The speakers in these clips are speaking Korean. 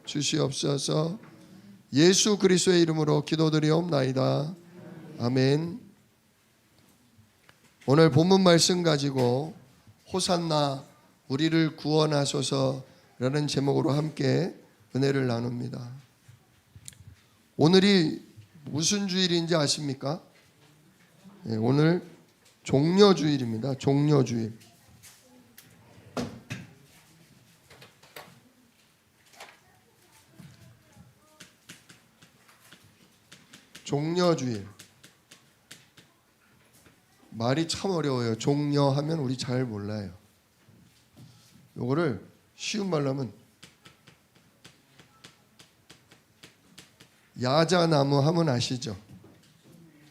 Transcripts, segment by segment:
주시옵소서. 예수 그리스도의 이름으로 기도드리옵나이다. 아멘. 오늘 본문 말씀 가지고 호산나 우리를 구원하소서라는 제목으로 함께 은혜를 나눕니다. 오늘이 무슨 주일인지 아십니까? 네, 오늘 종려주일입니다. 종려주일. 종려주일. 말이 참 어려워요. 종려하면 우리 잘 몰라요. 요거를 쉬운 말로 하면 야자나무 하면 아시죠?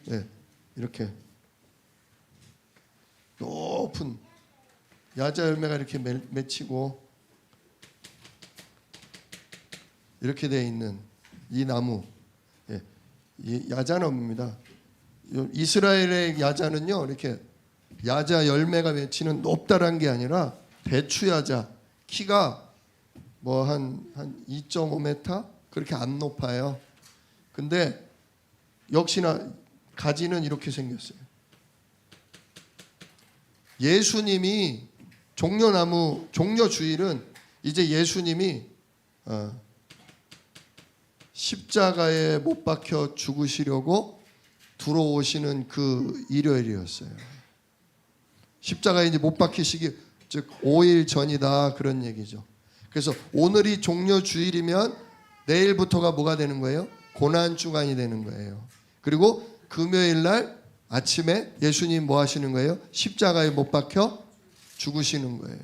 네, 이렇게 높은 야자 열매가 이렇게 맺히고 이렇게 되어 있는 이 나무, 이 야자나무입니다. 이스라엘의 야자는요, 이렇게 야자 열매가 맺히는 높다란 게 아니라 대추 야자, 키가 뭐 한 2.5m 그렇게 안 높아요. 근데 역시나 가지는 이렇게 생겼어요. 예수님이 종려나무 종려주일은 이제 예수님이 십자가에 못 박혀 죽으시려고 들어오시는 그 일요일이었어요. 십자가에 이제 못 박히시기 즉 5일 전이다 그런 얘기죠. 그래서 오늘이 종려주일이면 내일부터가 뭐가 되는 거예요? 고난주간이 되는 거예요. 그리고 금요일 날 아침에 예수님 뭐 하시는 거예요? 십자가에 못 박혀 죽으시는 거예요.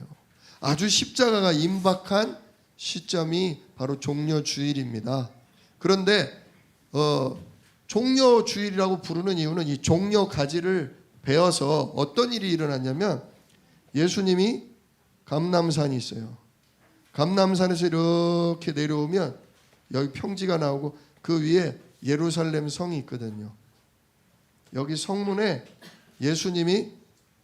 아주 십자가가 임박한 시점이 바로 종려주일입니다. 그런데 종려주일이라고 부르는 이유는 이 종려 가지를 베어서 어떤 일이 일어났냐면 예수님이 감람산이 있어요. 감람산에서 이렇게 내려오면 여기 평지가 나오고 그 위에 예루살렘 성이 있거든요. 여기 성문에 예수님이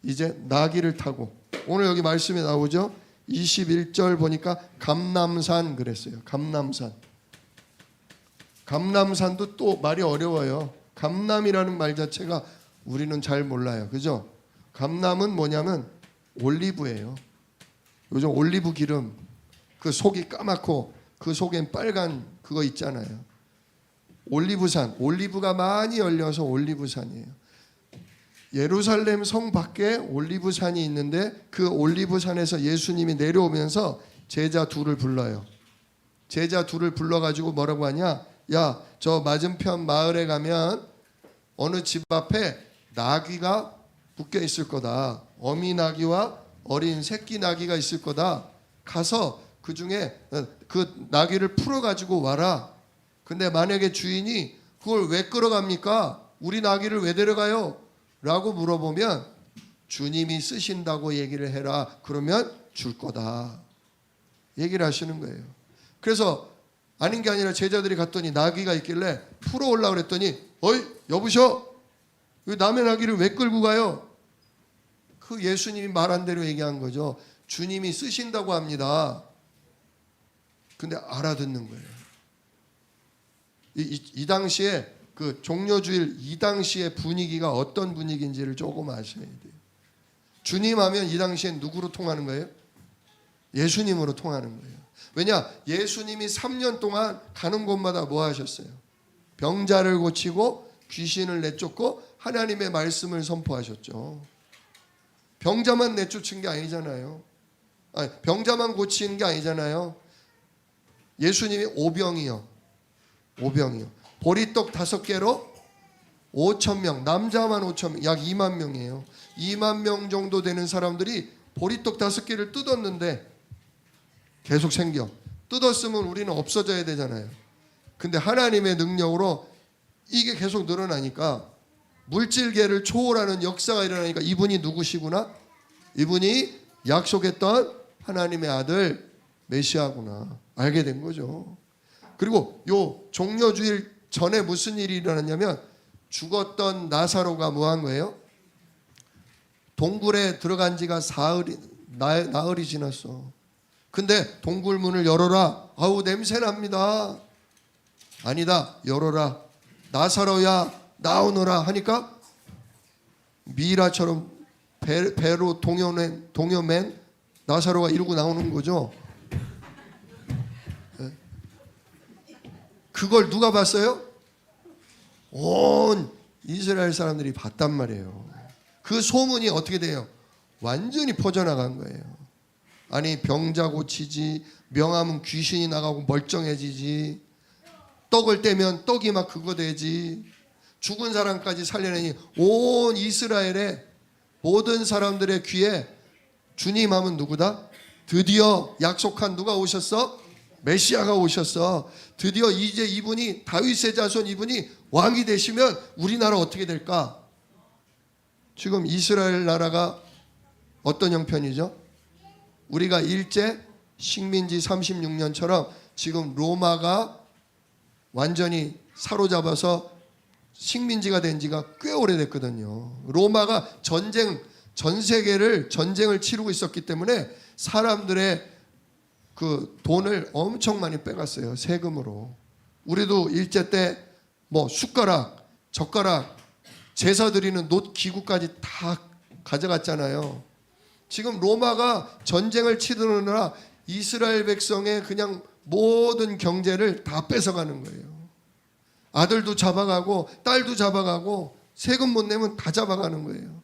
이제 나귀를 타고 오늘 여기 말씀에 나오죠. 21절 보니까 감람산 그랬어요. 감람산. 감람산도 또 말이 어려워요. 감람이라는 말 자체가 우리는 잘 몰라요. 그죠? 감람은 뭐냐면 올리브예요. 요즘 올리브 기름 그 속이 까맣고 그 속엔 빨간 그거 있잖아요. 올리브산, 올리브가 많이 열려서 올리브산이에요. 예루살렘 성 밖에 올리브산이 있는데 그 올리브산에서 예수님이 내려오면서 제자 둘을 불러요. 제자 둘을 불러가지고 뭐라고 하냐? 야, 저 맞은편 마을에 가면 어느 집 앞에 나귀가 묶여 있을 거다. 어미 나귀와 어린 새끼 나귀가 있을 거다. 가서 그 중에 그 나귀를 풀어가지고 와라. 근데 만약에 주인이 그걸 왜 끌어갑니까? 우리 나귀를 왜 데려가요? 라고 물어보면 주님이 쓰신다고 얘기를 해라. 그러면 줄 거다. 얘기를 하시는 거예요. 그래서 아닌 게 아니라 제자들이 갔더니 나귀가 있길래 풀어오려고 그랬더니 어이 여보셔 왜 남의 나귀를 왜 끌고 가요? 그 예수님이 말한 대로 얘기한 거죠. 주님이 쓰신다고 합니다. 근데 알아듣는 거예요. 이 당시에 그 종려주일 이 당시의 분위기가 어떤 분위기인지를 조금 아셔야 돼요. 주님 하면 이 당시엔 누구로 통하는 거예요? 예수님으로 통하는 거예요. 왜냐? 예수님이 3년 동안 가는 곳마다 뭐 하셨어요? 병자를 고치고 귀신을 내쫓고 하나님의 말씀을 선포하셨죠. 병자만 내쫓은 게 아니잖아요. 병자만 고치는 게 아니잖아요. 예수님이 오병이요. 보리떡 5개로 5,000명, 남자만 5,000명, 약 2만 명이에요. 2만 명 정도 되는 사람들이 보리떡 5개를 뜯었는데 계속 생겨. 뜯었으면 우리는 없어져야 되잖아요. 근데 하나님의 능력으로 이게 계속 늘어나니까 물질계를 초월하는 역사가 일어나니까 이분이 누구시구나? 이분이 약속했던 하나님의 아들 메시아구나 알게 된 거죠. 그리고 요 종려주일 전에 무슨 일이 일어났냐면 죽었던 나사로가 뭐 한 거예요? 동굴에 들어간 지가 나흘이 지났어. 근데 동굴 문을 열어라. 아우 냄새 납니다. 아니다. 열어라. 나사로야 나오너라 하니까 미라처럼 배로 동여맨 나사로가 이러고 나오는 거죠. 그걸 누가 봤어요? 온 이스라엘 사람들이 봤단 말이에요. 그 소문이 어떻게 돼요? 완전히 퍼져나간 거예요. 아니 병자 고치지, 명하면 귀신이 나가고 멀쩡해지지, 떡을 떼면 떡이 막 그거 되지, 죽은 사람까지 살려내니 온 이스라엘의 모든 사람들의 귀에 주님 하면 누구다? 드디어 약속한 누가 오셨어? 메시아가 오셨어. 드디어 이제 이분이 다윗의 자손, 이분이 왕이 되시면 우리나라 어떻게 될까? 지금 이스라엘 나라가 어떤 형편이죠? 우리가 일제 식민지 36년처럼 지금 로마가 완전히 사로잡아서 식민지가 된 지가 꽤 오래됐거든요. 로마가 전 세계를 전쟁을 치르고 있었기 때문에 사람들의 그 돈을 엄청 많이 빼갔어요. 세금으로. 우리도 일제 때 뭐 숟가락, 젓가락, 제사 드리는 놋 기구까지 다 가져갔잖아요. 지금 로마가 전쟁을 치르느라 이스라엘 백성의 그냥 모든 경제를 다 뺏어가는 거예요. 아들도 잡아가고 딸도 잡아가고 세금 못 내면 다 잡아가는 거예요.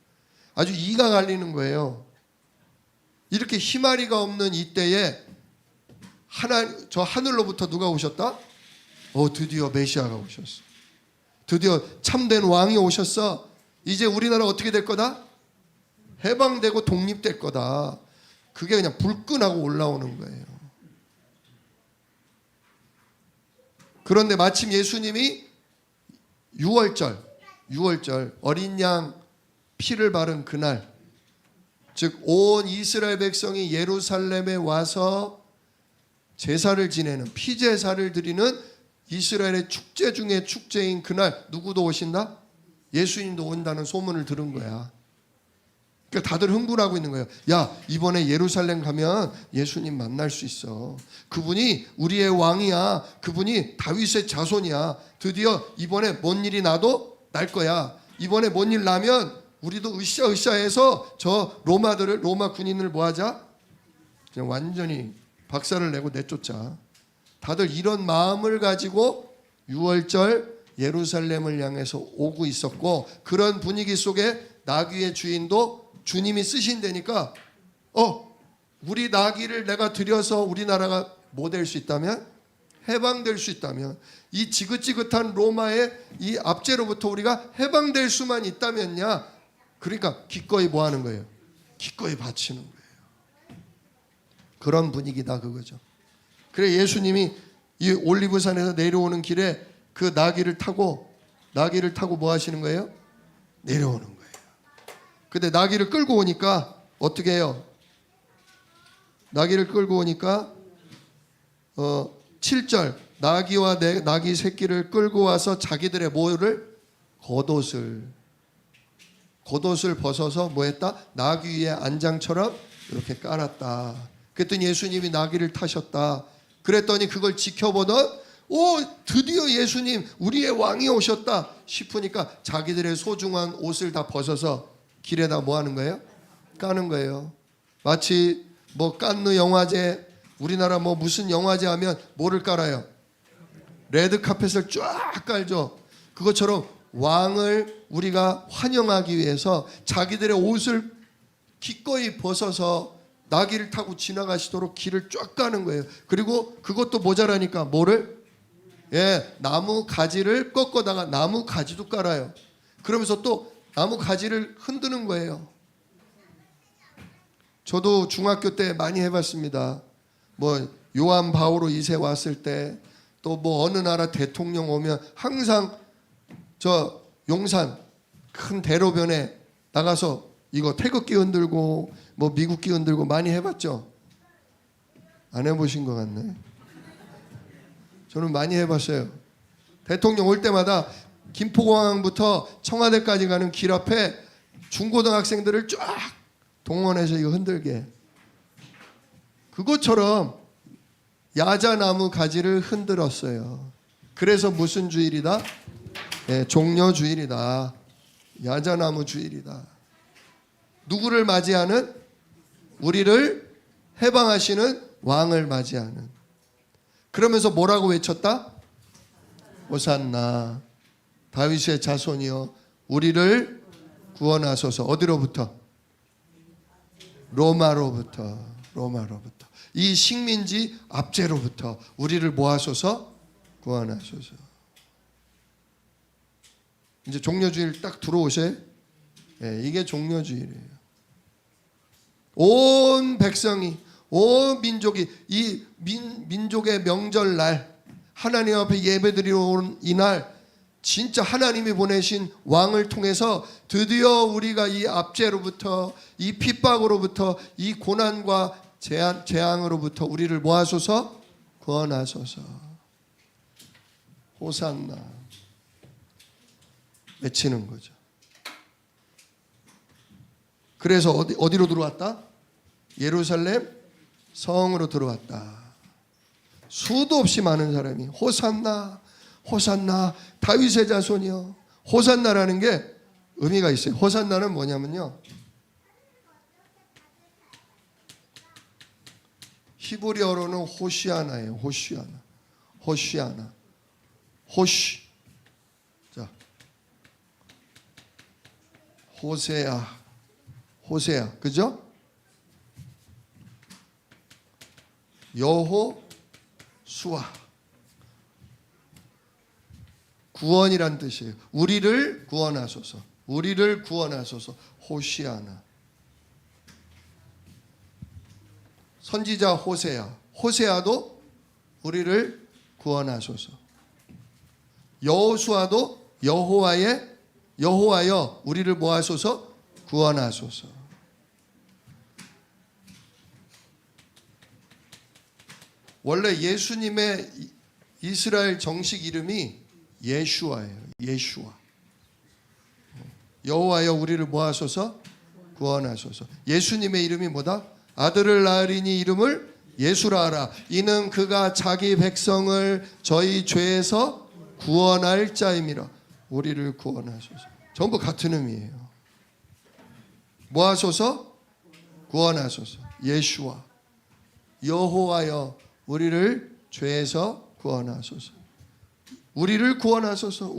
아주 이가 갈리는 거예요. 이렇게 희마리가 없는 이때에 저 하늘로부터 누가 오셨다? 드디어 메시아가 오셨어. 드디어 참된 왕이 오셨어. 이제 우리나라 어떻게 될 거다? 해방되고 독립될 거다. 그게 그냥 불끈하고 올라오는 거예요. 그런데 마침 예수님이 6월절 어린 양 피를 바른 그날, 즉 온 이스라엘 백성이 예루살렘에 와서 제사를 지내는 피제사를 드리는 이스라엘의 축제 중에 축제인 그날 누구도 오신다? 예수님도 온다는 소문을 들은 거야. 그러니까 다들 흥분하고 있는 거예요. 야, 이번에 예루살렘 가면 예수님 만날 수 있어. 그분이 우리의 왕이야. 그분이 다윗의 자손이야. 드디어 이번에 뭔 일이 나도 날 거야. 이번에 뭔 일 나면 우리도 으쌰으쌰해서 저 로마 군인을 뭐하자? 그냥 완전히 박살을 내고 내쫓자. 다들 이런 마음을 가지고 6월절 예루살렘을 향해서 오고 있었고, 그런 분위기 속에 나귀의 주인도 주님이 쓰신다니까 우리 나귀를 내가 들여서 우리나라가 뭐 될 수 있다면? 해방될 수 있다면, 이 지긋지긋한 로마의 이 압제로부터 우리가 해방될 수만 있다면야. 그러니까 기꺼이 뭐 하는 거예요? 기꺼이 바치는 거예요. 그런 분위기다 그거죠. 그래 예수님이 이 올리브산에서 내려오는 길에 그 나귀를 타고 뭐 하시는 거예요? 내려오는 거예요. 근데 나귀를 끌고 오니까 어떻게 해요? 나귀를 끌고 오니까 7절 나귀와 나귀 새끼를 끌고 와서 자기들의 뭐를? 겉옷을 벗어서 뭐 했다? 나귀 위에 안장처럼 이렇게 깔았다. 그랬더니 예수님이 나귀를 타셨다. 그랬더니 그걸 지켜보던 드디어 예수님 우리의 왕이 오셨다 싶으니까 자기들의 소중한 옷을 다 벗어서 길에다 뭐 하는 거예요? 까는 거예요. 마치 뭐 깐느 영화제, 우리나라 뭐 무슨 영화제 하면 뭐를 깔아요? 레드카펫을 쫙 깔죠. 그것처럼 왕을 우리가 환영하기 위해서 자기들의 옷을 기꺼이 벗어서 나귀를 타고 지나가시도록 길을 쫙 까는 거예요. 그리고 그것도 모자라니까 뭐를? 나무 가지를 꺾어다가 나무 가지도 깔아요. 그러면서 또 나무 가지를 흔드는 거예요. 저도 중학교 때 많이 해봤습니다. 뭐 요한 바오로 2세 왔을 때, 또 뭐 어느 나라 대통령 오면 항상 저 용산 큰 대로변에 나가서 이거 태극기 흔들고 뭐 미국기 흔들고 많이 해봤죠? 안 해보신 것 같네. 저는 많이 해봤어요. 대통령 올 때마다 김포공항부터 청와대까지 가는 길 앞에 중고등학생들을 쫙 동원해서 이거 흔들게. 그것처럼 야자나무 가지를 흔들었어요. 그래서 무슨 주일이다? 네, 종려주일이다. 야자나무 주일이다. 누구를 맞이하는? 우리를 해방하시는 왕을 맞이하는. 그러면서 뭐라고 외쳤다? 호산나 다윗의 자손이여 우리를 구원하소서. 어디로부터? 로마로부터. 이 식민지 압제로부터 우리를 뭐하소서? 구원하소서. 이제 종려주일 딱 들어오세요. 네, 이게 종려주일이에요. 온 백성이, 온 민족이 이 민족의 명절날 하나님 앞에 예배드리러 온 이날 진짜 하나님이 보내신 왕을 통해서 드디어 우리가 이 압제로부터, 이 핍박으로부터, 이 고난과 재앙으로부터 우리를 모아소서 구원하소서. 호산나 외치는 거죠. 그래서 어디로 들어왔다? 예루살렘 성으로 들어왔다. 수도 없이 많은 사람이 호산나 호산나 다윗의 자손이여. 호산나라는 게 의미가 있어요. 호산나는 뭐냐면요, 히브리어로는 호시아나예요. 호시아나. 자, 호세아, 그죠? 여호수아, 구원이란 뜻이에요. 우리를 구원하소서. 호시아나. 선지자 호세아도 우리를 구원하소서. 여호수아도 여호와여 우리를 뭐하소서? 구원하소서. 원래 예수님의 이스라엘 정식 이름이 예슈아예요. 예슈아. 여호와여 우리를 뭐하소서? 구원하소서. 예수님의 이름이 뭐다? 아들을 낳으리니 이름을 예수라 하라. 이는 그가 자기 백성을 저희 죄에서 구원할 자임이라. 우리를 구원하소서. 전부 같은 의미예요. 뭐하소서? 구원하소서. 예슈아. 여호와여 우리를 죄에서 구원하소서. 우리를 구원하소서.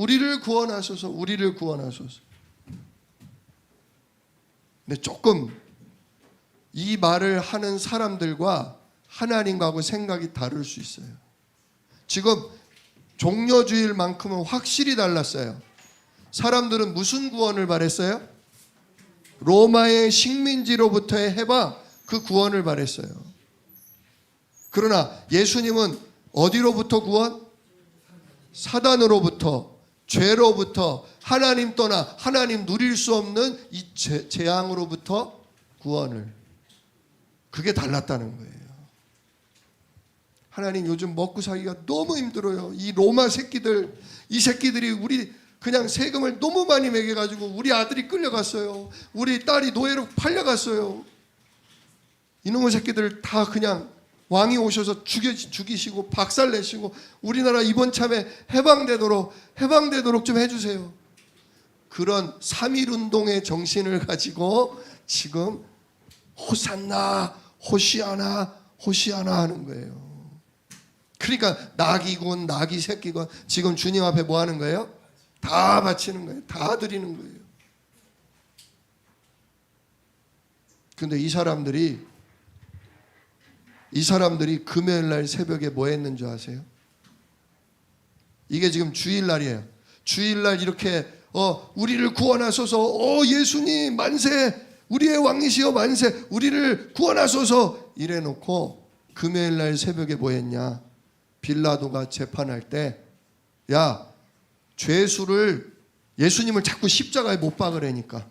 근데 조금 이 말을 하는 사람들과 하나님과하고 생각이 다를 수 있어요. 지금 종려주일만큼은 확실히 달랐어요. 사람들은 무슨 구원을 바랬어요? 로마의 식민지로부터의 해방, 그 구원을 바랬어요. 그러나 예수님은 어디로부터 구원? 사단으로부터, 죄로부터, 하나님 떠나 하나님 누릴 수 없는 이 재앙으로부터 구원을. 그게 달랐다는 거예요. 하나님 요즘 먹고 살기가 너무 힘들어요. 이 로마 새끼들, 이 새끼들이 우리 그냥 세금을 너무 많이 매겨가지고 우리 아들이 끌려갔어요. 우리 딸이 노예로 팔려갔어요. 이놈의 새끼들 다 그냥 왕이 오셔서 죽이시고 박살내시고 우리나라 이번 참에 해방되도록 좀 해주세요. 그런 3.1운동의 정신을 가지고 지금 호산나 호시아나 하는 거예요. 그러니까 낙이군 낙이 새끼군 지금 주님 앞에 뭐 하는 거예요? 다 바치는 거예요. 다 드리는 거예요. 근데 이 사람들이 금요일날 새벽에 뭐 했는 줄 아세요? 이게 지금 주일날이에요. 주일날 이렇게 우리를 구원하소서, 예수님 만세, 우리의 왕이시여 만세, 우리를 구원하소서 이래놓고 금요일날 새벽에 뭐 했냐? 빌라도가 재판할 때 야, 죄수를 예수님을 자꾸 십자가에 못 박으라니까.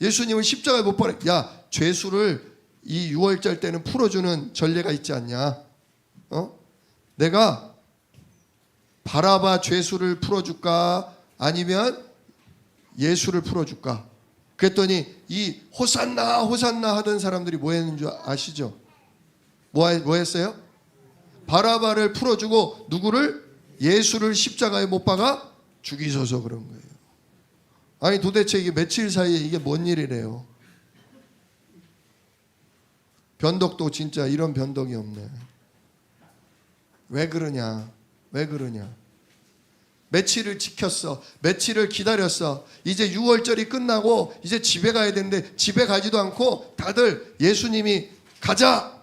예수님을 십자가에 못 박으라. 야, 죄수를 이 6월절 때는 풀어주는 전례가 있지 않냐? 내가 바라바 죄수를 풀어줄까? 아니면 예수를 풀어줄까? 그랬더니 이 호산나 하던 사람들이 뭐 했는 줄 아시죠? 뭐 했어요? 바라바를 풀어주고 누구를? 예수를 십자가에 못 박아 죽이셔서 그런 거예요. 아니 도대체 이게 며칠 사이에 이게 뭔 일이래요? 변덕도 진짜 이런 변덕이 없네. 왜 그러냐? 왜 그러냐? 며칠을 지켰어. 며칠을 기다렸어. 이제 6월절이 끝나고 이제 집에 가야 되는데 집에 가지도 않고 다들 예수님이 가자.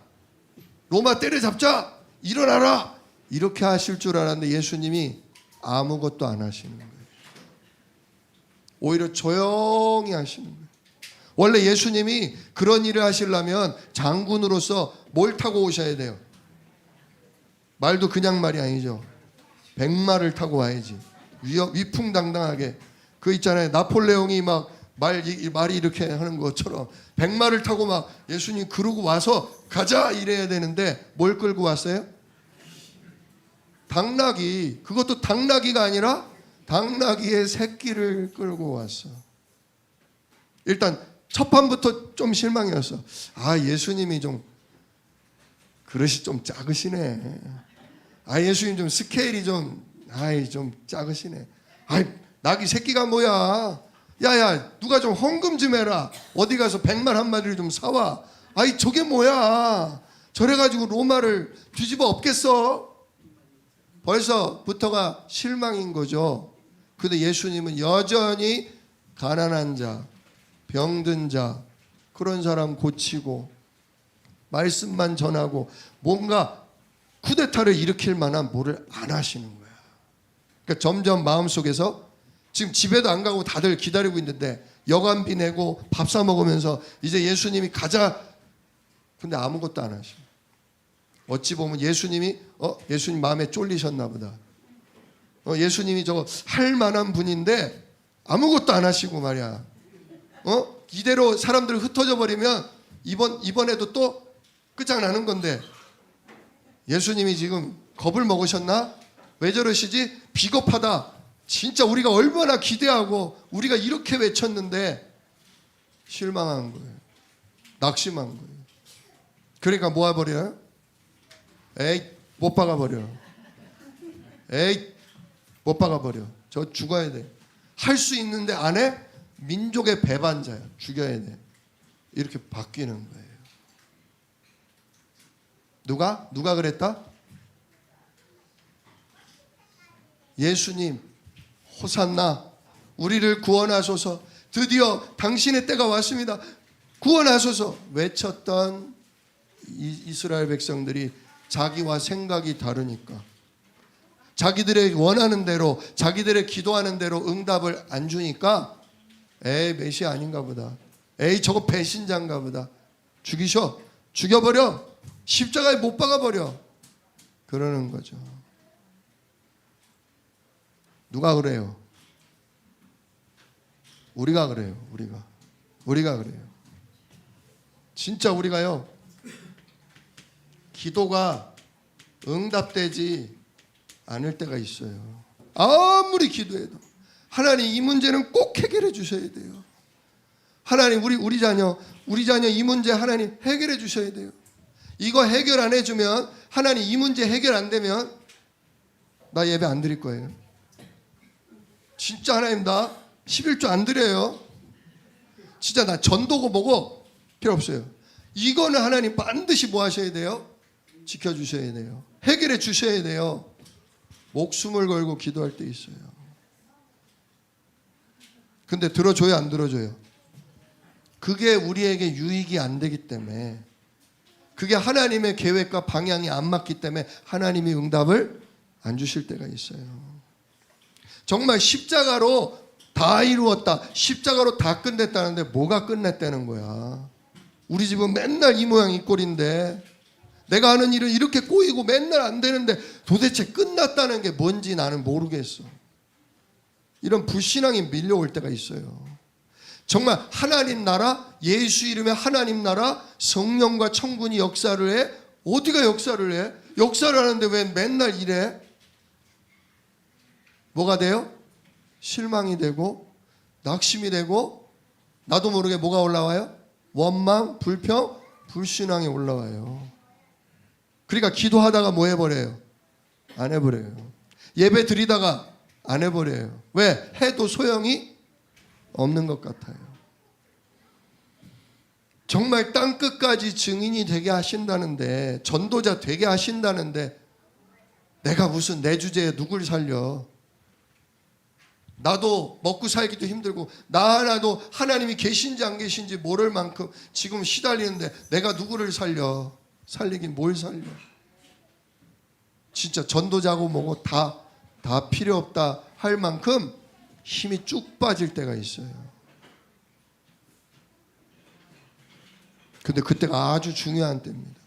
로마 때려잡자. 일어나라. 이렇게 하실 줄 알았는데 예수님이 아무것도 안 하시는 거예요. 오히려 조용히 하시는 거예요. 원래 예수님이 그런 일을 하시려면 장군으로서 뭘 타고 오셔야 돼요? 말도 그냥 말이 아니죠. 백마를 타고 와야지. 위풍당당하게. 그 있잖아요. 나폴레옹이 막 말이 이렇게 하는 것처럼 백마를 타고 막 예수님 그러고 와서 가자 이래야 되는데 뭘 끌고 왔어요? 당나귀. 그것도 당나귀가 아니라 당나귀의 새끼를 끌고 왔어. 일단 첫 판부터 좀 실망이었어. 아, 예수님이 좀 그릇이 좀 작으시네. 아, 예수님 좀 스케일이 좀 작으시네. 아이, 나귀 새끼가 뭐야? 야야, 누가 좀 헌금 좀 해라. 어디 가서 100만 한 마리를 좀 사와. 아이, 저게 뭐야? 저래가지고 로마를 뒤집어 엎겠어? 벌써부터가 실망인 거죠. 근데 예수님은 여전히 가난한 자, 병든 자, 그런 사람 고치고 말씀만 전하고 뭔가 쿠데타를 일으킬 만한 뭐를 안 하시는 거야. 그러니까 점점 마음속에서 지금 집에도 안 가고 다들 기다리고 있는데 여관비 내고 밥 사 먹으면서 이제 예수님이 가자. 근데 아무것도 안 하시고. 어찌 보면 예수님이 예수님 마음에 쫄리셨나 보다. 예수님이 저거 할 만한 분인데 아무것도 안 하시고 말이야. 이대로 사람들 흩어져 버리면 이번에도 또 끝장나는 건데 예수님이 지금 겁을 먹으셨나? 왜 저러시지? 비겁하다. 진짜 우리가 얼마나 기대하고 우리가 이렇게 외쳤는데 실망한 거예요. 낙심한 거예요. 그러니까 모아버려요. 에이, 못 박아버려. 에이, 못 박아버려. 저 죽어야 돼. 할 수 있는데 안 해? 민족의 배반자야. 죽여야 돼. 이렇게 바뀌는 거예요. 누가 그랬다? 예수님, 호산나, 우리를 구원하소서. 드디어 당신의 때가 왔습니다. 구원하소서 외쳤던 이스라엘 백성들이 자기와 생각이 다르니까 자기들의 원하는 대로 자기들의 기도하는 대로 응답을 안 주니까 에이, 메시아 아닌가 보다. 에이, 저거 배신자인가 보다. 죽여버려. 십자가에 못 박아버려. 그러는 거죠. 누가 그래요? 우리가 그래요. 우리가 그래요. 진짜 우리가요, 기도가 응답되지 않을 때가 있어요. 아무리 기도해도 하나님 이 문제는 꼭 해결해 주셔야 돼요. 하나님 우리 자녀 이 문제 하나님 해결해 주셔야 돼요. 이거 해결 안 해주면 하나님 이 문제 해결 안 되면 나 예배 안 드릴 거예요. 진짜 하나님 나 11조 안 드려요. 진짜 나 전도고 뭐고 필요 없어요. 이거는 하나님 반드시 뭐 하셔야 돼요? 지켜주셔야 돼요. 해결해 주셔야 돼요. 목숨을 걸고 기도할 때 있어요. 근데 들어줘요, 안 들어줘요? 그게 우리에게 유익이 안 되기 때문에, 그게 하나님의 계획과 방향이 안 맞기 때문에 하나님이 응답을 안 주실 때가 있어요. 정말 십자가로 다 이루었다, 십자가로 다 끝냈다는데 뭐가 끝냈다는 거야? 우리 집은 맨날 이 모양 이 꼴인데, 내가 하는 일은 이렇게 꼬이고 맨날 안 되는데 도대체 끝났다는 게 뭔지 나는 모르겠어. 이런 불신앙이 밀려올 때가 있어요. 정말 하나님 나라, 예수 이름의 하나님 나라, 성령과 천군이 역사를 해? 어디가 역사를 해? 역사를 하는데 왜 맨날 이래? 뭐가 돼요? 실망이 되고 낙심이 되고 나도 모르게 뭐가 올라와요? 원망, 불평, 불신앙이 올라와요. 그러니까 기도하다가 뭐 해버려요? 안 해버려요. 예배 드리다가 안 해버려요. 왜? 해도 소용이 없는 것 같아요. 정말 땅끝까지 증인이 되게 하신다는데, 전도자 되게 하신다는데, 내가 무슨 내 주제에 누굴 살려? 나도 먹고 살기도 힘들고 나 하나도 하나님이 계신지 안 계신지 모를 만큼 지금 시달리는데 내가 누구를 살려? 살리긴 뭘 살려? 진짜 전도자고 뭐고 다 필요 없다 할 만큼 힘이 쭉 빠질 때가 있어요. 근데 그때가 아주 중요한 때입니다.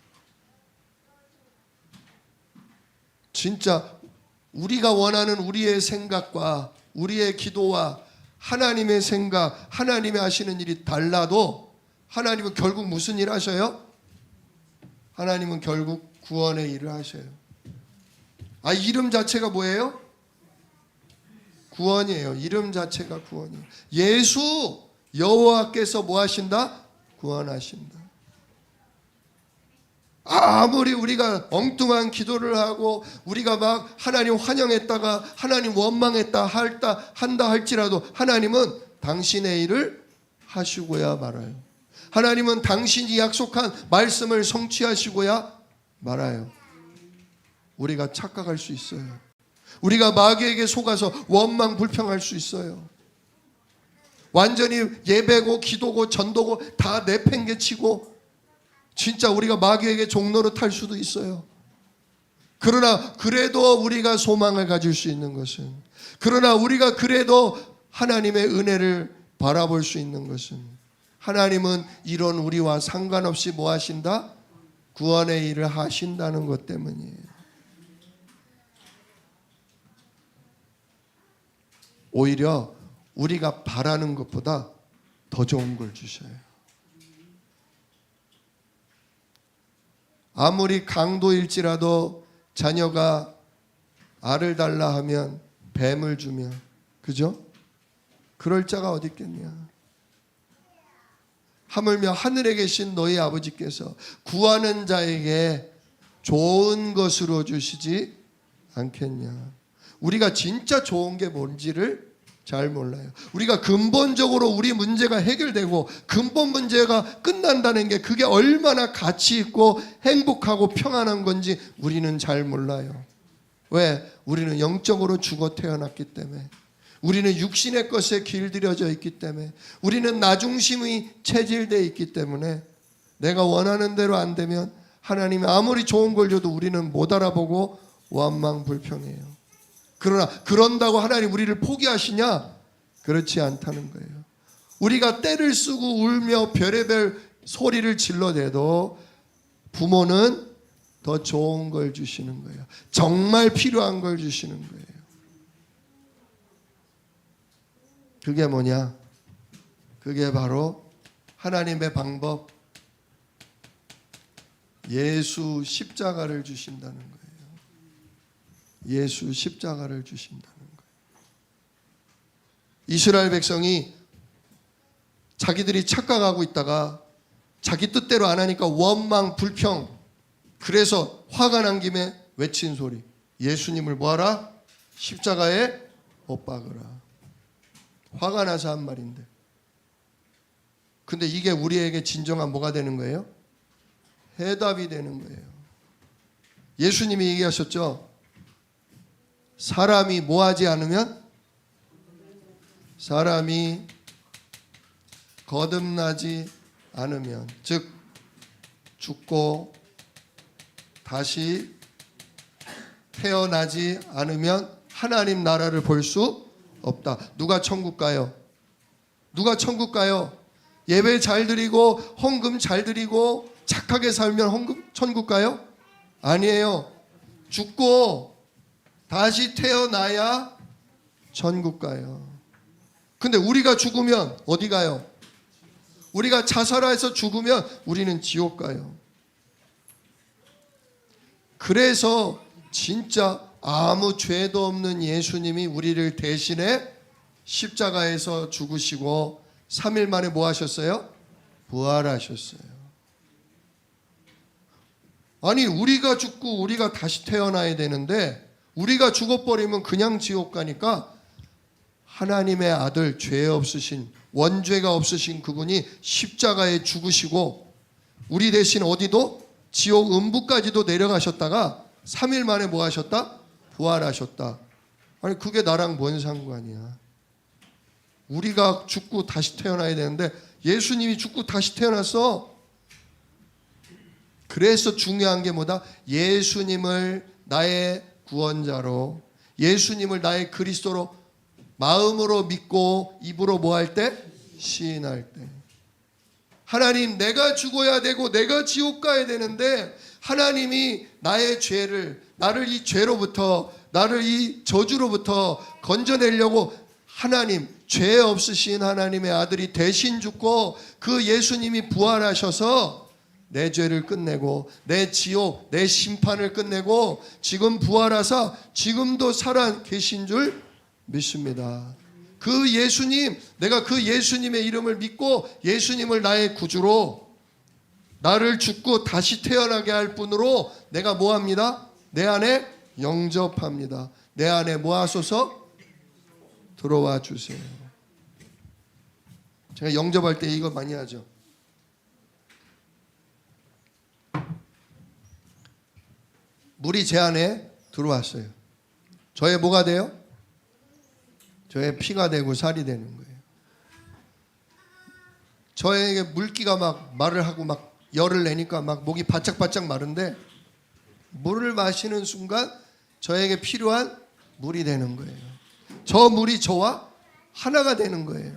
진짜 우리가 원하는 우리의 생각과 우리의 기도와 하나님의 생각, 하나님이 하시는 일이 달라도 하나님은 결국 무슨 일 하셔요? 하나님은 결국 구원의 일을 하셔요. 이름 자체가 뭐예요? 구원이에요. 이름 자체가 구원이에요. 예수 여호와께서 뭐 하신다? 구원하신다. 아무리 우리가 엉뚱한 기도를 하고 우리가 막 하나님 환영했다가 하나님 원망했다 한다 할지라도 하나님은 당신의 일을 하시고야 말아요. 하나님은 당신이 약속한 말씀을 성취하시고야 말아요. 우리가 착각할 수 있어요. 우리가 마귀에게 속아서 원망 불평할 수 있어요. 완전히 예배고 기도고 전도고 다 내팽개치고 진짜 우리가 마귀에게 종로로 탈 수도 있어요. 그러나 그래도 우리가 소망을 가질 수 있는 것은, 그러나 우리가 그래도 하나님의 은혜를 바라볼 수 있는 것은, 하나님은 이런 우리와 상관없이 뭐 하신다? 구원의 일을 하신다는 것 때문이에요. 오히려 우리가 바라는 것보다 더 좋은 걸 주셔요. 아무리 강도일지라도 자녀가 알을 달라 하면 뱀을 주며, 그죠? 그럴 자가 어디 있겠냐. 하물며 하늘에 계신 너희 아버지께서 구하는 자에게 좋은 것으로 주시지 않겠냐. 우리가 진짜 좋은 게 뭔지를 잘 몰라요. 우리가 근본적으로 우리 문제가 해결되고 근본 문제가 끝난다는 게 그게 얼마나 가치 있고 행복하고 평안한 건지 우리는 잘 몰라요. 왜? 우리는 영적으로 죽어 태어났기 때문에, 우리는 육신의 것에 길들여져 있기 때문에, 우리는 나 중심이 체질되어 있기 때문에 내가 원하는 대로 안 되면 하나님이 아무리 좋은 걸 줘도 우리는 못 알아보고 원망불평해요. 그러나 그런다고 하나님 우리를 포기하시냐? 그렇지 않다는 거예요. 우리가 떼를 쓰고 울며 별의별 소리를 질러대도 부모는 더 좋은 걸 주시는 거예요. 정말 필요한 걸 주시는 거예요. 그게 뭐냐? 그게 바로 하나님의 방법, 예수 십자가를 주신다는 거예요. 예수 십자가를 주신다는 거예요. 이스라엘 백성이 자기들이 착각하고 있다가 자기 뜻대로 안 하니까 원망, 불평, 그래서 화가 난 김에 외친 소리, 예수님을 뭐하라? 십자가에 못 박으라. 화가 나서 한 말인데, 근데 이게 우리에게 진정한 뭐가 되는 거예요? 해답이 되는 거예요. 예수님이 얘기하셨죠. 사람이 뭐하지 않으면, 사람이 거듭나지 않으면, 즉 죽고 다시 태어나지 않으면 하나님 나라를 볼 수 없다. 누가 천국 가요? 누가 천국 가요? 예배 잘 드리고 헌금 잘 드리고 착하게 살면 천국 가요? 아니에요. 죽고 다시 태어나야 천국 가요. 근데 우리가 죽으면 어디 가요? 우리가 자살해서 죽으면 우리는 지옥 가요. 그래서 진짜 아무 죄도 없는 예수님이 우리를 대신해 십자가에서 죽으시고 3일 만에 뭐 하셨어요? 부활하셨어요. 아니 우리가 죽고 우리가 다시 태어나야 되는데 우리가 죽어버리면 그냥 지옥 가니까 하나님의 아들, 죄 없으신, 원죄가 없으신 그분이 십자가에 죽으시고 우리 대신 어디도 지옥 음부까지도 내려가셨다가 3일 만에 뭐 하셨다? 부활하셨다. 아니 그게 나랑 뭔 상관이야. 우리가 죽고 다시 태어나야 되는데 예수님이 죽고 다시 태어났어. 그래서 중요한 게 뭐다? 예수님을 나의 구원자로, 예수님을 나의 그리스도로 마음으로 믿고 입으로 뭐 할 때? 시인할 때. 하나님, 내가 죽어야 되고 내가 지옥 가야 되는데 하나님이 나의 죄를, 나를 이 죄로부터, 나를 이 저주로부터 건져내려고 하나님, 죄 없으신 하나님의 아들이 대신 죽고 그 예수님이 부활하셔서 내 죄를 끝내고 내 지옥, 내 심판을 끝내고 지금 부활하사 지금도 살아 계신 줄 믿습니다. 그 예수님, 내가 그 예수님의 이름을 믿고 예수님을 나의 구주로, 나를 죽고 다시 태어나게 할 분으로 내가 뭐 합니다? 내 안에 영접합니다. 내 안에 뭐 하소서? 들어와 주세요. 제가 영접할 때 이거 많이 하죠. 물이 제 안에 들어왔어요. 저의 뭐가 돼요? 저의 피가 되고 살이 되는 거예요. 저에게 물기가 막 말을 하고 막 열을 내니까 막 목이 바짝바짝 마른데 물을 마시는 순간 저에게 필요한 물이 되는 거예요. 저 물이 저와 하나가 되는 거예요.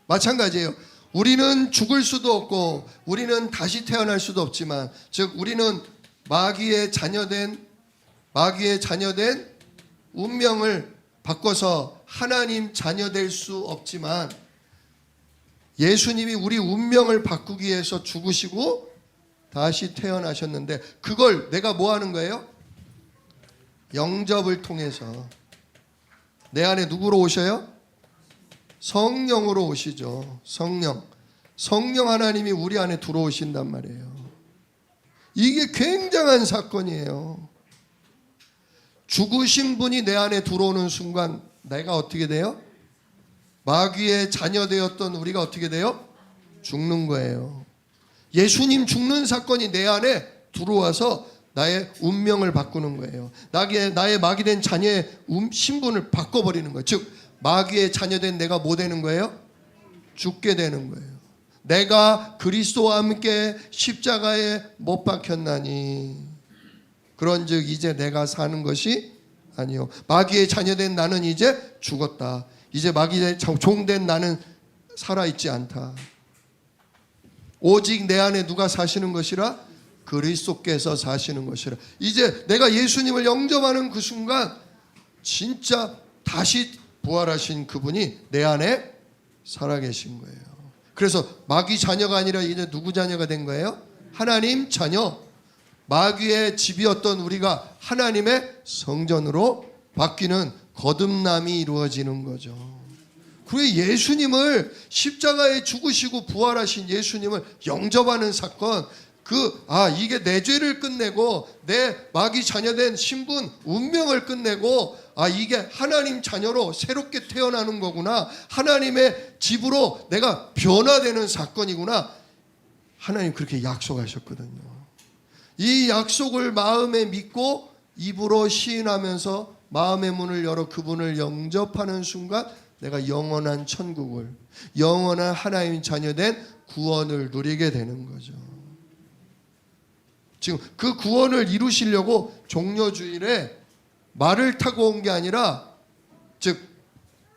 마찬가지예요. 우리는 죽을 수도 없고 우리는 다시 태어날 수도 없지만, 즉 우리는 마귀의 자녀된 운명을 바꿔서 하나님 자녀 될 수 없지만 예수님이 우리 운명을 바꾸기 위해서 죽으시고 다시 태어나셨는데 그걸 내가 뭐 하는 거예요? 영접을 통해서. 내 안에 누구로 오셔요? 성령으로 오시죠. 성령 하나님이 우리 안에 들어오신단 말이에요. 이게 굉장한 사건이에요. 죽으신 분이 내 안에 들어오는 순간 내가 어떻게 돼요? 마귀의 자녀 되었던 우리가 어떻게 돼요? 죽는 거예요. 예수님 죽는 사건이 내 안에 들어와서 나의 운명을 바꾸는 거예요. 나의 마귀된 자녀의 신분을 바꿔버리는 거예요. 즉 마귀의 자녀된 내가 뭐 되는 거예요? 죽게 되는 거예요. 내가 그리스도와 함께 십자가에 못 박혔나니 그런즉 이제 내가 사는 것이 아니요 마귀의 자녀된 나는 이제 죽었다. 이제 마귀의 종된 나는 살아있지 않다. 오직 내 안에 누가 사시는 것이라? 그리스도께서 사시는 것이라. 이제 내가 예수님을 영접하는 그 순간 진짜 다시 부활하신 그분이 내 안에 살아계신 거예요. 그래서 마귀 자녀가 아니라 이제 누구 자녀가 된 거예요? 하나님 자녀. 마귀의 집이었던 우리가 하나님의 성전으로 바뀌는 거듭남이 이루어지는 거죠. 그리고 예수님을 십자가에 죽으시고 부활하신 예수님을 영접하는 사건, 이게 내 죄를 끝내고 내 마귀 자녀된 신분, 운명을 끝내고 이게 하나님 자녀로 새롭게 태어나는 거구나. 하나님의 집으로 내가 변화되는 사건이구나. 하나님 그렇게 약속하셨거든요. 이 약속을 마음에 믿고 입으로 시인하면서 마음의 문을 열어 그분을 영접하는 순간 내가 영원한 천국을, 영원한 하나님 자녀된 구원을 누리게 되는 거죠. 지금 그 구원을 이루시려고 종려주일에 말을 타고 온 게 아니라, 즉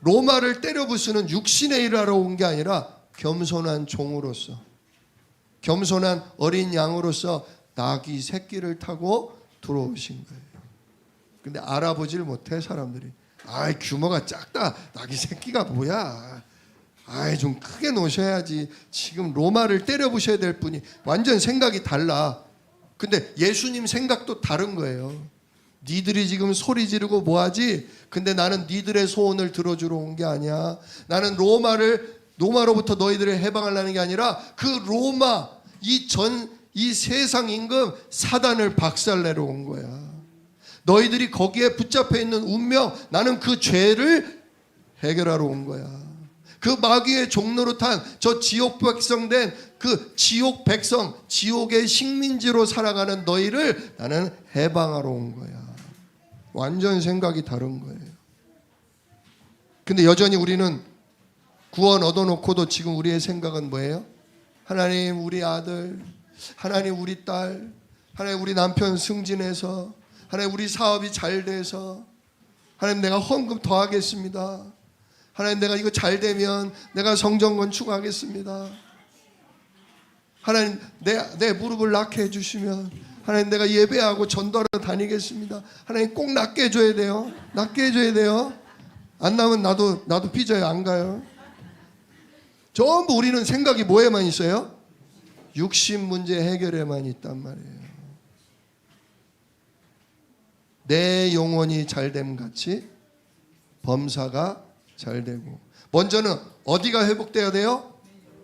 로마를 때려 부수는 육신의 일을 하러 온 게 아니라 겸손한 종으로서, 겸손한 어린 양으로서 나귀 새끼를 타고 들어오신 거예요. 근데 알아보질 못해 사람들이. 규모가 작다. 나귀 새끼가 뭐야. 좀 크게 놓으셔야지. 지금 로마를 때려 부셔야 될 분이 완전 생각이 달라. 근데 예수님 생각도 다른 거예요. 니들이 지금 소리 지르고 뭐하지? 근데 나는 니들의 소원을 들어주러 온 게 아니야. 나는 로마로부터 너희들을 해방하려는 게 아니라 그 로마, 이 세상 임금 사단을 박살내러 온 거야. 너희들이 거기에 붙잡혀 있는 운명, 나는 그 죄를 해결하러 온 거야. 그 마귀의 종로로 탄 저 지옥 백성 된 그 지옥 백성, 지옥의 식민지로 살아가는 너희를 나는 해방하러 온 거야. 완전 생각이 다른 거예요. 근데 여전히 우리는 구원 얻어놓고도 지금 우리의 생각은 뭐예요? 하나님 우리 아들, 하나님 우리 딸, 하나님 우리 남편 승진해서, 하나님 우리 사업이 잘 돼서, 하나님 내가 헌금 더 하겠습니다. 하나님 내가 이거 잘 되면 내가 성전 건축하겠습니다. 하나님 내 무릎을 낫게 해주시면 하나님 내가 예배하고 전도하러 다니겠습니다. 하나님 꼭 낫게 해줘야 돼요. 낫게 해줘야 돼요. 안 나면 나도 삐져요. 안 가요. 전부 우리는 생각이 뭐에만 있어요? 육신 문제 해결에만 있단 말이에요. 내 영혼이 잘됨 같이 범사가 잘 되고, 먼저는 어디가 회복돼야 돼요?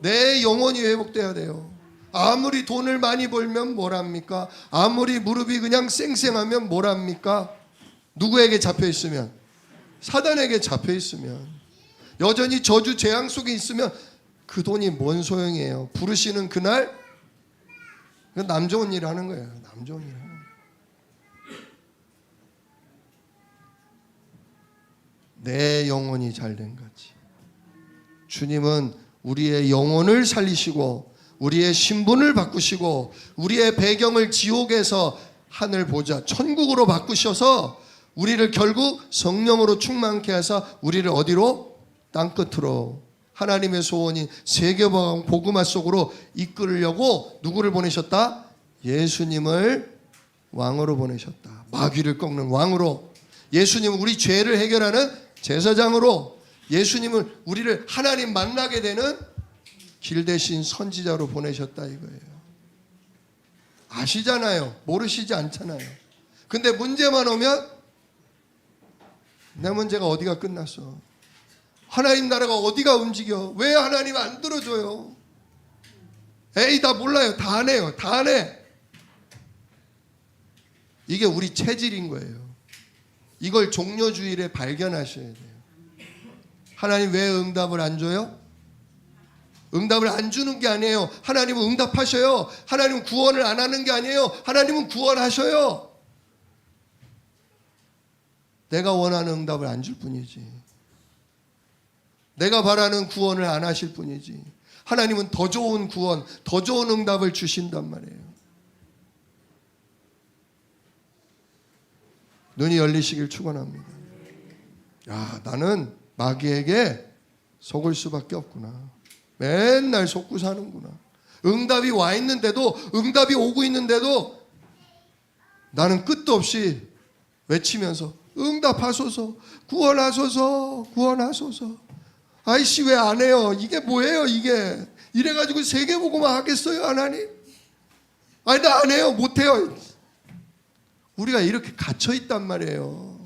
내 영혼이 회복돼야 돼요. 아무리 돈을 많이 벌면 뭐랍니까? 아무리 무릎이 그냥 쌩쌩하면 뭐랍니까? 누구에게 잡혀 있으면? 사단에게 잡혀 있으면, 여전히 저주 재앙 속에 있으면 그 돈이 뭔 소용이에요? 부르시는 그날 남 좋은 일 하는 거예요. 남 좋은 일 하는 거예요. 내 영혼이 잘된 같이 주님은 우리의 영혼을 살리시고 우리의 신분을 바꾸시고 우리의 배경을 지옥에서 하늘 보좌 천국으로 바꾸셔서 우리를 결국 성령으로 충만케 하사 우리를 어디로? 땅끝으로, 하나님의 소원인 세계보감 복음화 속으로 이끌으려고 누구를 보내셨다? 예수님을 왕으로 보내셨다. 마귀를 꺾는 왕으로, 예수님은 우리 죄를 해결하는 제사장으로, 예수님은 우리를 하나님 만나게 되는 길 대신 선지자로 보내셨다 이거예요. 아시잖아요. 모르시지 않잖아요. 근데 문제만 오면 내 문제가 어디가 끝났어? 하나님 나라가 어디가 움직여? 왜 하나님 안 들어줘요? 에이 다 몰라요. 다 안 해요. 다 안 해. 이게 우리 체질인 거예요. 이걸 종료주일에 발견하셔야 돼요. 하나님 왜 응답을 안 줘요? 응답을 안 주는 게 아니에요. 하나님은 응답하셔요. 하나님은 구원을 안 하는 게 아니에요. 하나님은 구원하셔요. 내가 원하는 응답을 안 줄 뿐이지. 내가 바라는 구원을 안 하실 뿐이지. 하나님은 더 좋은 구원, 더 좋은 응답을 주신단 말이에요. 눈이 열리시길 축원합니다. 야, 나는 마귀에게 속을 수밖에 없구나. 맨날 속고 사는구나. 응답이 와 있는데도, 응답이 오고 있는데도 나는 끝도 없이 외치면서 응답하소서, 구원하소서, 구원하소서. 아이씨 왜 안 해요? 이게 뭐예요 이게? 이래가지고 세계보고만 하겠어요 하나님? 아니 나 안 해요, 못 해요. 우리가 이렇게 갇혀 있단 말이에요.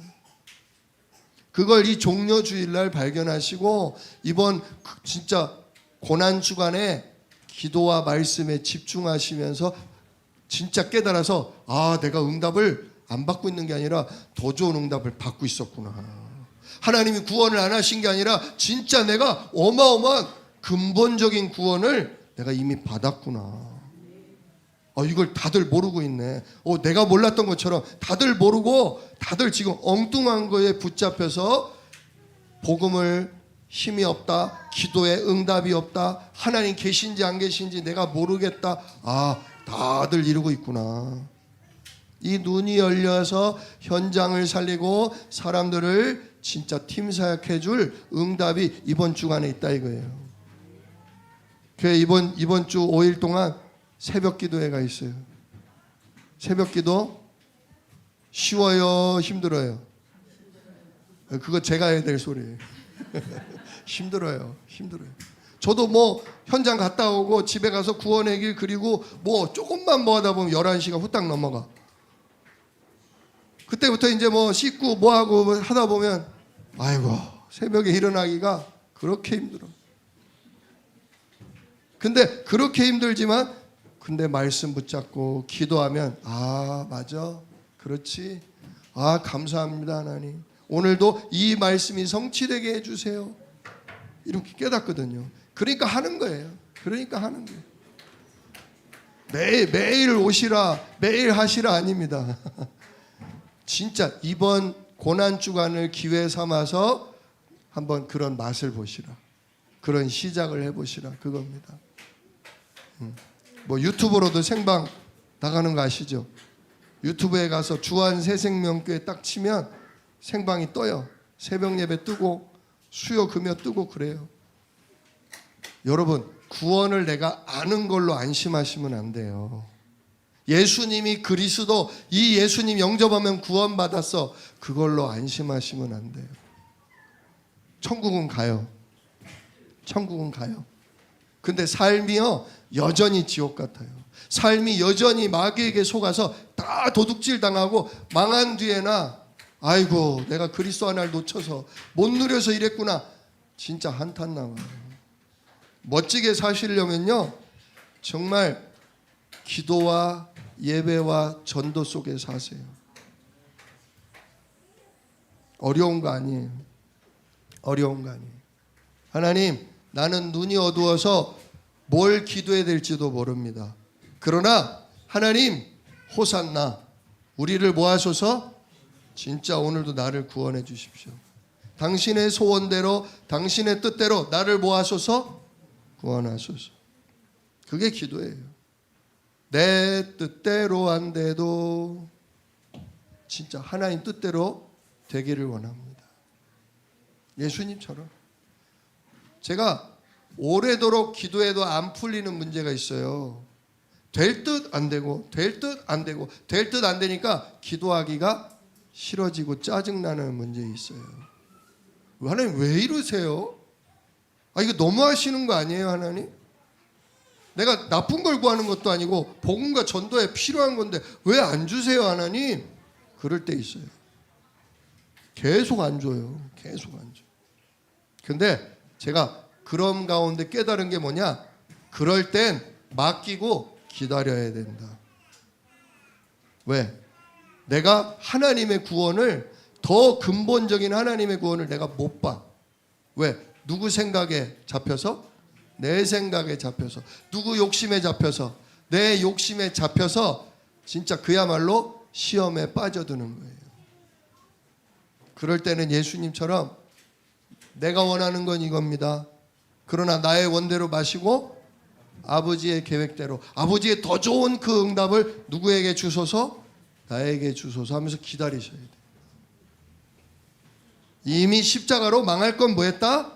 그걸 이 종료주일날 발견하시고 이번 진짜 고난주간에 기도와 말씀에 집중하시면서 진짜 깨달아서, 아 내가 응답을 안 받고 있는 게 아니라 더 좋은 응답을 받고 있었구나. 하나님이 구원을 안 하신 게 아니라 진짜 내가 어마어마한 근본적인 구원을 내가 이미 받았구나. 이걸 다들 모르고 있네. 내가 몰랐던 것처럼 다들 모르고 다들 지금 엉뚱한 거에 붙잡혀서 복음을 힘이 없다, 기도에 응답이 없다, 하나님 계신지 안 계신지 내가 모르겠다. 다들 이러고 있구나. 이 눈이 열려서 현장을 살리고 사람들을 진짜 팀 사역해줄 응답이 이번 주간에 있다 이거예요. 교회 이번 주 5일 동안 새벽 기도회가 있어요. 새벽 기도 쉬워요, 힘들어요? 그거 제가 해야 될 소리예요. 힘들어요. 저도 뭐 현장 갔다 오고 집에 가서 구원의 길 그리고 뭐 조금만 뭐 하다 보면 11시가 후딱 넘어가. 그때부터 이제 뭐 씻고 뭐 하고 하다 보면 아이고 새벽에 일어나기가 그렇게 힘들어. 근데 그렇게 힘들지만 근데 말씀 붙잡고 기도하면 아 맞아 그렇지 아 감사합니다 하나님 오늘도 이 말씀이 성취되게 해주세요 이렇게 깨닫거든요. 그러니까 하는 거예요. 그러니까 하는 거예요. 매일 오시라 매일 하시라 아닙니다. 진짜 이번 고난주간을 기회 삼아서 한번 그런 맛을 보시라 그런 시작을 해보시라 그겁니다. 뭐 유튜브로도 생방 나가는 거 아시죠? 유튜브에 가서 주한 새생명교회 딱 치면 생방이 떠요. 새벽 예배 뜨고 수요 금요 뜨고 그래요. 여러분 구원을 내가 아는 걸로 안심하시면 안 돼요. 예수님이 그리스도 이 예수님 영접하면 구원받았어 그걸로 안심하시면 안 돼요. 천국은 가요. 천국은 가요. 근데 삶이요 여전히 지옥 같아요. 삶이 여전히 마귀에게 속아서 다 도둑질 당하고 망한 뒤에나 아이고 내가 그리스도 하나를 놓쳐서 못 누려서 이랬구나 진짜 한탄 나와요. 멋지게 사시려면요 정말 기도와 예배와 전도 속에 사세요. 어려운 거 아니에요. 어려운 거 아니에요. 하나님 나는 눈이 어두워서 뭘 기도해야 될지도 모릅니다. 그러나 하나님 호산나 우리를 모아소서 진짜 오늘도 나를 구원해 주십시오. 당신의 소원대로 당신의 뜻대로 나를 모아소서 구원하소서. 그게 기도예요. 내 뜻대로 안 돼도 진짜 하나님 뜻대로 되기를 원합니다. 예수님처럼. 제가 오래도록 기도해도 안 풀리는 문제가 있어요. 될 듯 안 되고 될 듯 안 되고 될 듯 안 되니까 기도하기가 싫어지고 짜증나는 문제 있어요. 하나님 왜 이러세요? 아 이거 너무 하시는 거 아니에요 하나님? 내가 나쁜 걸 구하는 것도 아니고 복음과 전도에 필요한 건데 왜 안 주세요 하나님? 그럴 때 있어요. 계속 안 줘요. 계속 안 줘. 근데 제가 그런 가운데 깨달은 게 뭐냐? 그럴 땐 맡기고 기다려야 된다. 왜? 내가 하나님의 구원을 더 근본적인 하나님의 구원을 내가 못 봐. 왜? 누구 생각에 잡혀서? 내 생각에 잡혀서 누구 욕심에 잡혀서 내 욕심에 잡혀서 진짜 그야말로 시험에 빠져드는 거예요. 그럴 때는 예수님처럼 내가 원하는 건 이겁니다. 그러나 나의 원대로 마시고 아버지의 계획대로 아버지의 더 좋은 그 응답을 누구에게 주소서? 나에게 주소서 하면서 기다리셔야 돼요. 이미 십자가로 망할 건 뭐했다?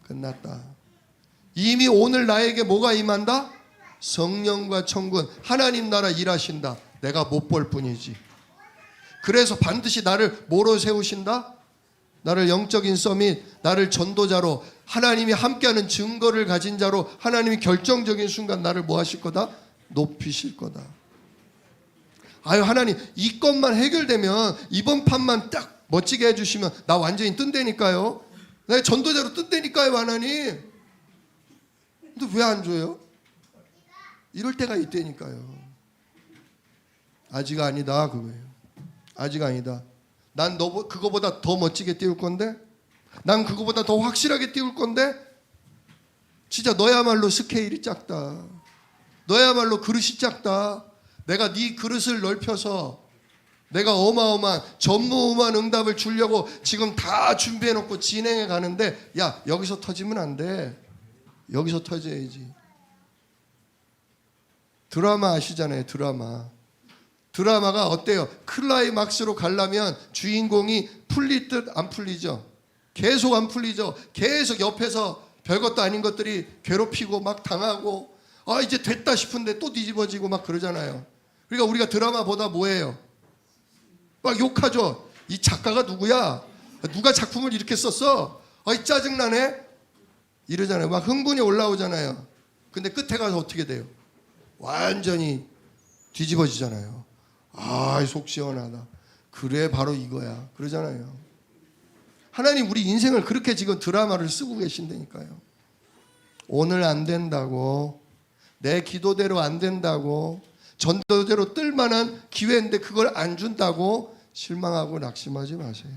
끝났다. 이미 오늘 나에게 뭐가 임한다? 성령과 천군 하나님 나라 일하신다. 내가 못 볼 뿐이지. 그래서 반드시 나를 뭐로 세우신다? 나를 영적인 서밋, 나를 전도자로 하나님이 함께하는 증거를 가진 자로 하나님이 결정적인 순간 나를 뭐 하실 거다? 높이실 거다. 아유 하나님 이 것만 해결되면 이번 판만 딱 멋지게 해주시면 나 완전히 뜬다니까요. 나 전도자로 뜬다니까요 하나님. 근데 왜 안 줘요? 이럴 때가 있다니까요. 아직 아니다 그거예요. 아직 아니다. 난 너 그거보다 더 멋지게 띄울 건데, 난 그거보다 더 확실하게 띄울 건데, 진짜 너야말로 스케일이 작다. 너야말로 그릇이 작다. 내가 네 그릇을 넓혀서 내가 어마어마한 전무후무한 응답을 주려고 지금 다 준비해놓고 진행해 가는데, 야 여기서 터지면 안 돼. 여기서 터져야지. 드라마 아시잖아요. 드라마가 어때요? 클라이막스로 가려면 주인공이 풀릴 듯 안 풀리죠. 계속 안 풀리죠. 계속 옆에서 별것도 아닌 것들이 괴롭히고 막 당하고 아 이제 됐다 싶은데 또 뒤집어지고 막 그러잖아요. 그러니까 우리가 드라마 보다 뭐예요? 막 욕하죠. 이 작가가 누구야? 누가 작품을 이렇게 썼어? 아이 짜증나네? 이러잖아요. 막 흥분이 올라오잖아요. 근데 끝에 가서 어떻게 돼요? 완전히 뒤집어지잖아요. 아, 속 시원하다. 그래, 바로 이거야. 그러잖아요. 하나님 우리 인생을 그렇게 지금 드라마를 쓰고 계신다니까요. 오늘 안 된다고 내 기도대로 안 된다고, 전도대로 뜰만한 기회인데 그걸 안 준다고 실망하고 낙심하지 마세요.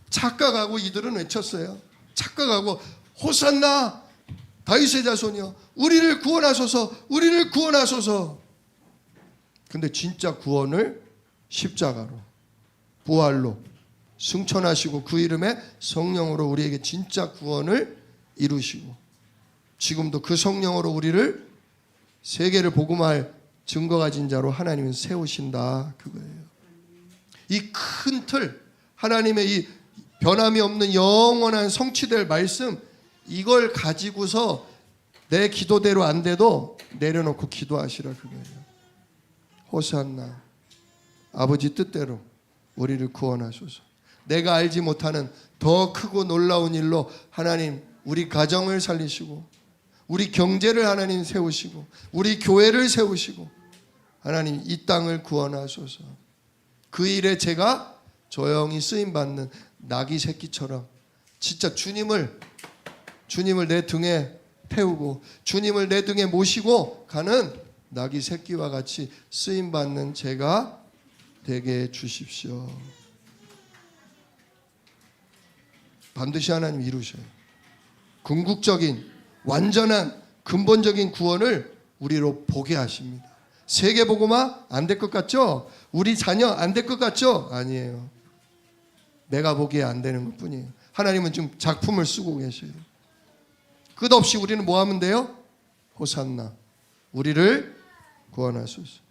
착각하고 이들은 외쳤어요. 착각하고 호산나 다윗의 자손이여 우리를 구원하소서, 우리를 구원하소서. 근데 진짜 구원을 십자가로, 부활로 승천하시고 그 이름에 성령으로 우리에게 진짜 구원을 이루시고, 지금도 그 성령으로 우리를 세계를 복음할 증거 가진 자로 하나님은 세우신다, 그거예요. 이 큰 틀, 하나님의 이 변함이 없는 영원한 성취될 말씀, 이걸 가지고서 내 기도대로 안 돼도 내려놓고 기도하시라, 그거예요. 호산나 아버지 뜻대로 우리를 구원하소서. 내가 알지 못하는 더 크고 놀라운 일로 하나님 우리 가정을 살리시고, 우리 경제를 하나님 세우시고, 우리 교회를 세우시고, 하나님 이 땅을 구원하소서. 그 일에 제가 조용히 쓰임받는 나귀 새끼처럼 진짜 주님을 내 등에 태우고 주님을 내 등에 모시고 가는 나귀 새끼와 같이 쓰임받는 제가 되게 해주십시오. 반드시 하나님 이루셔요. 궁극적인 완전한 근본적인 구원을 우리로 보게 하십니다. 세계복음화 안 될 것 같죠? 우리 자녀 안 될 것 같죠? 아니에요. 내가 보기에 안 되는 것뿐이에요. 하나님은 지금 작품을 쓰고 계셔요. 끝없이 우리는 뭐 하면 돼요? 호산나 우리를 구원하소서.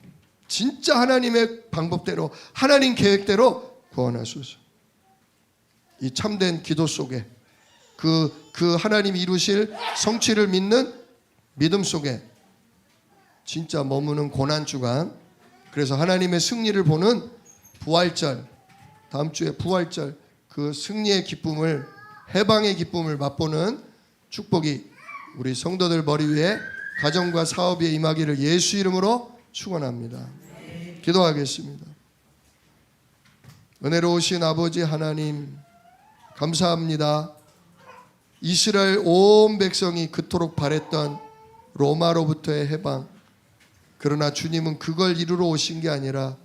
진짜 하나님의 방법대로, 하나님 계획대로 구원하소서. 이 참된 기도 속에 그 하나님 이루실 성취를 믿는 믿음 속에 진짜 머무는 고난주간, 그래서 하나님의 승리를 보는 부활절, 다음 주에 부활절, 그 승리의 기쁨을, 해방의 기쁨을 맛보는 축복이 우리 성도들 머리 위에 가정과 사업에 임하기를 예수 이름으로 축원합니다. 기도하겠습니다. 은혜로우신 아버지 하나님, 감사합니다. 이스라엘 온 백성이 그토록 바랬던 로마로부터의 해방, 그러나 주님은 그걸 이루러 오신 게 아니라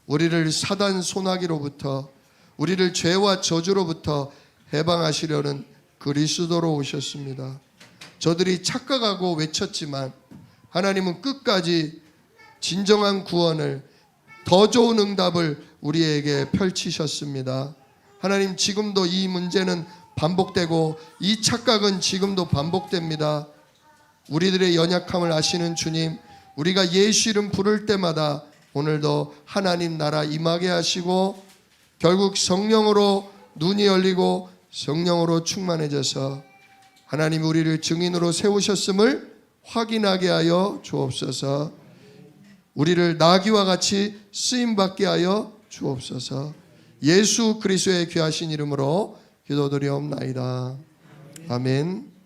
우리를 사단 소나기로부터, 우리를 죄와 저주로부터 해방하시려는 그리스도로 오셨습니다. 저들이 착각하고 외쳤지만 하나님은 끝까지 진정한 구원을, 더 좋은 응답을 우리에게 펼치셨습니다. 하나님, 지금도 이 문제는 반복되고 이 착각은 지금도 반복됩니다. 우리들의 연약함을 아시는 주님, 우리가 예수 이름 부를 때마다 오늘도 하나님 나라 임하게 하시고 결국 성령으로 눈이 열리고 성령으로 충만해져서 하나님 우리를 증인으로 세우셨음을 확인하게 하여 주옵소서. 우리를 나귀와 같이 쓰임받게 하여 주옵소서. 예수 그리스도의 귀하신 이름으로 기도드리옵나이다. 아멘.